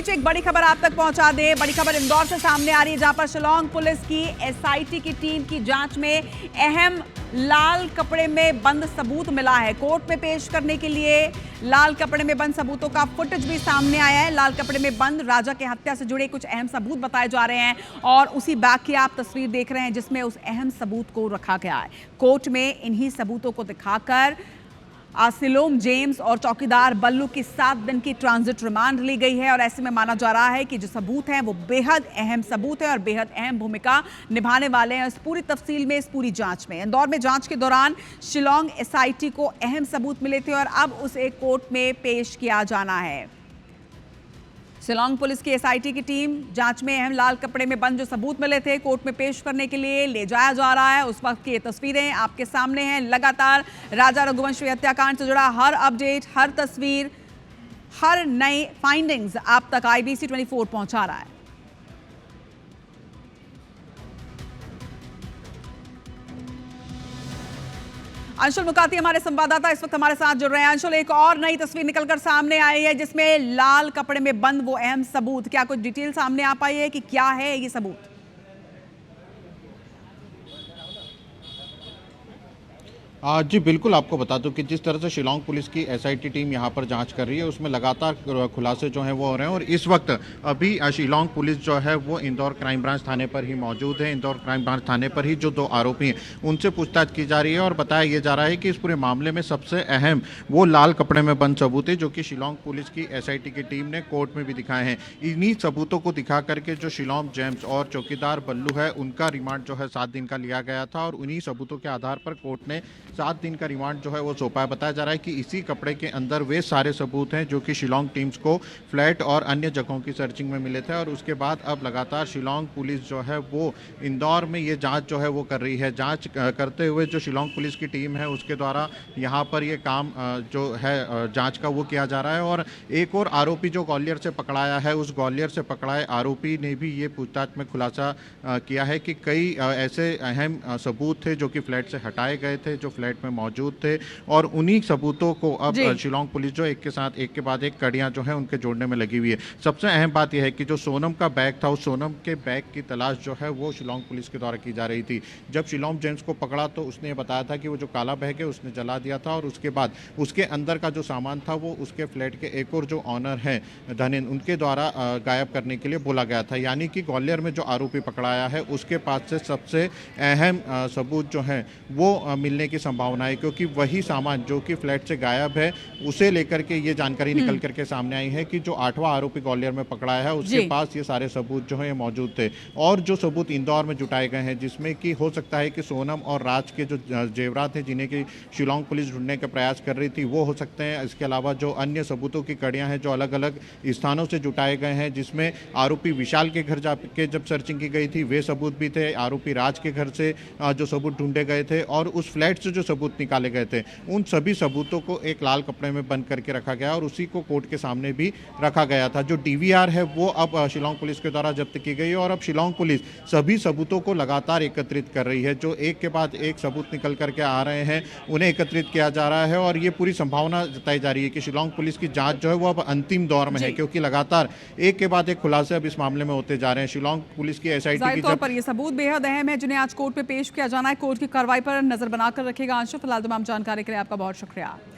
बीच एक बड़ी खबर आप तक पहुंचा दें। बड़ी खबर इंदौर से सामने आ रही है, जहां पर शिलांग पुलिस की एसआईटी की टीम की जांच में अहम लाल कपड़े में बंद सबूत मिला है। कोर्ट में पेश करने के लिए लाल कपड़े में बंद सबूतों का फुटेज भी सामने आया है। लाल कपड़े में बंद राजा की हत्या से जुड़े कुछ अहम सबूत बताए जा रहे हैं और उसी बैग की आप तस्वीर देख रहे हैं जिसमें उस अहम सबूत को रखा गया है। कोर्ट में इन्हीं सबूतों को दिखाकर शिलोम जेम्स और चौकीदार बल्लू की 7 दिन की ट्रांजिट रिमांड ली गई है और ऐसे में माना जा रहा है कि जो सबूत हैं वो बेहद अहम सबूत है और बेहद अहम भूमिका निभाने वाले हैं इस पूरी तफसील में, इस पूरी जांच में। इंदौर में जांच के दौरान शिलांग एसआईटी को अहम सबूत मिले थे और अब उसे कोर्ट में पेश किया जाना है। शिलांग पुलिस की एसआईटी की टीम जांच में अहम लाल कपड़े में बंद जो सबूत मिले थे कोर्ट में पेश करने के लिए ले जाया जा रहा है। उस वक्त की ये तस्वीरें आपके सामने हैं। लगातार राजा रघुवंशी हत्याकांड से जुड़ा हर अपडेट, हर तस्वीर, हर नई फाइंडिंग्स आप तक आईबीसी 24 पहुंचा रहा है। अंशुल मुकाती हमारे संवाददाता इस वक्त हमारे साथ जुड़ रहे हैं। अंशुल, एक और नई तस्वीर निकलकर सामने आई है जिसमें लाल कपड़े में बंद वो अहम सबूत, क्या कुछ डिटेल सामने आ पाई है कि क्या है ये सबूत? जी बिल्कुल, आपको बता दूं कि जिस तरह से शिलांग पुलिस की एसआईटी टीम यहां पर जांच कर रही है उसमें लगातार खुलासे जो हैं वो हो रहे हैं और इस वक्त अभी शिलांग पुलिस जो है वो इंदौर क्राइम ब्रांच थाने पर ही मौजूद है। इंदौर क्राइम ब्रांच थाने पर ही जो 2 आरोपी हैं उनसे पूछताछ की जा रही है और बताया ये जा रहा है कि इस पूरे मामले में सबसे अहम वो लाल कपड़े में बंद सबूत है जो कि शिलांग पुलिस की एसआईटी की टीम ने कोर्ट में भी दिखाए हैं। इन्हीं सबूतों को दिखा करके जो शिलोम जेम्स और चौकीदार बल्लू है उनका रिमांड जो है 7 दिन का लिया गया था और उन्हीं सबूतों के आधार पर कोर्ट ने 7 दिन का रिमांड जो है वो सौंपा है। बताया जा रहा है कि इसी कपड़े के अंदर वे सारे सबूत हैं जो कि शिलांग टीम्स को फ्लैट और अन्य जगहों की सर्चिंग में मिले थे और उसके बाद अब लगातार शिलांग पुलिस जो है वो इंदौर में ये जांच जो है वो कर रही है। जांच करते हुए जो शिलांग पुलिस की टीम है उसके द्वारा यहाँ पर ये काम जो है जांच का वो किया जा रहा है और एक और आरोपी जो ग्वालियर से पकड़ाया है उस ग्वालियर से पकड़ाए आरोपी ने भी ये पूछताछ में खुलासा किया है कि कई ऐसे अहम सबूत थे जो कि फ्लैट से हटाए गए थे, जो फ्लैट में मौजूद थे और उन्हीं सबूतों को अब शिलांग पुलिस जो एक के साथ एक के बाद एक कड़ियां जो है उनके जोड़ने में लगी हुई है। सबसे अहम बात यह है कि जो सोनम का बैग था उस सोनम के बैग की तलाश जो है वो शिलांग पुलिस के द्वारा की जा रही थी। जब शिलोम जेम्स को पकड़ा तो उसने बताया था कि वो जो काला बैग है उसने जला दिया था और उसके बाद उसके अंदर का जो सामान था वो उसके फ्लैट के एक और जो ऑनर है धनेन उनके द्वारा गायब करने के लिए बोला गया था। यानी कि ग्वालियर में जो आरोपी पकड़ाया है उसके पास से सबसे अहम सबूत जो है वो मिलने की संभावना है क्योंकि वही सामान जो कि फ्लैट से गायब है उसे लेकर के ये जानकारी निकल करके सामने आई है कि जो 8वां आरोपी ग्वालियर में पकड़ाया है उसके पास ये सारे सबूत जो है मौजूद थे और जो सबूत इंदौर में जुटाए गए हैं जिसमें कि हो सकता है कि सोनम और राज के जो जेवरात हैं जिन्हें की शिलांग पुलिस ढूंढने का प्रयास कर रही थी वो हो सकते हैं। इसके अलावा जो अन्य सबूतों की कड़ियां हैं जो अलग अलग स्थानों से जुटाए गए हैं जिसमें आरोपी विशाल के घर जाके जब सर्चिंग की गई थी वे सबूत भी थे, आरोपी राज के घर से जो सबूत ढूंढे गए थे और उस फ्लैट से जो सबूत निकाले गए थे उन सभी सबूतों को एक लाल कपड़े में बंद करके रखा गया और उसी को कोर्ट के सामने भी रखा गया था। जो डीवीआर है वो अब शिलांग पुलिस के द्वारा जब्त की गई और अब शिलांग पुलिस सभी सबूतों को लगातार एकत्रित कर रही है। जो एक के बाद एक सबूत निकल करके आ रहे हैं उन्हें एकत्रित किया जा रहा है और ये पूरी संभावना जताई जा रही है कि शिलांग पुलिस की जांच जो है वो अब अंतिम दौर में है क्योंकि लगातार एक के बाद एक खुलासे अब इस मामले में होते जा रहे हैं। शिलांग पुलिस की एसआईटी की पर ये सबूत बेहद अहम है जिन्हें आज कोर्ट में पेश किया जाना है। कोर्ट की कार्रवाई पर नजर बनाकर रखेगा अंशुल। फिलहाल तमाम जानकारी के लिए आपका बहुत शुक्रिया।